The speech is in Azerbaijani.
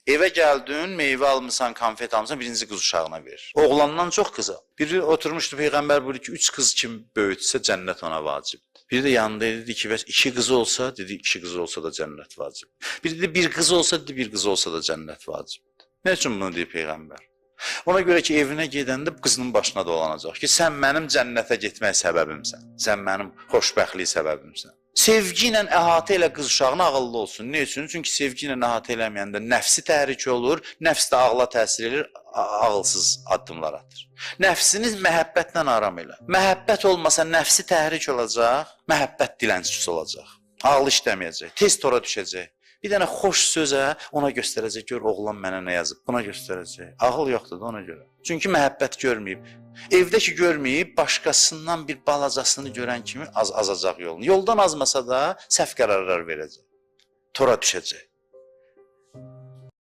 Evə gəldin, meyvə almısan, konfet almısan, birinci qız uşağına verir. Oğlandan çox qıza. Biri oturmuşdu, Peyğəmbər buyurdu ki, 3 qız kim böyütsə cənnət ona vacibdir. Biri də yanında dedi ki, bəs 2 qızı olsa, dedi 2 qızı olsa da cənnət vacibdir. Biri də bir qızı olsa, dedi bir qızı olsa da cənnət vacibdir. Nə üçün bunu deyir Peyğəmbər? Ona görə ki, evinə gedəndə qızının başına dolanacaq ki, sən mənim cənnətə getmək səbəbimsən. Sən mənim xoşbəxtlik səbəbimsən. Sevgi ilə əhatə elə qız uşağına ağıllı olsun. Ne üçün? Çünki sevgi ilə əhatə eləməyəndə nəfsi təhrik olur, nəfs də ağla təsir edir, ağılsız addımlar atır. Nəfsiniz məhəbbətlə aram elə. Məhəbbət olmasa nəfsi təhrik olacaq, məhəbbət dilənçisi olacaq. Ağlı işləməyəcək, tez tora düşəcək. Bir dənə xoş sözə ona göstərəcək, gör oğlan mənə nə yazıb, buna göstərəcək. Ağıl yoxdur da ona görə. Çünki məhəbbət görməyib. Evdə ki görməyib, başqasından bir balacasını görən kimi azacaq yolunu. Yoldan azmasa da səhv qərarlar verəcək. Tora düşəcək.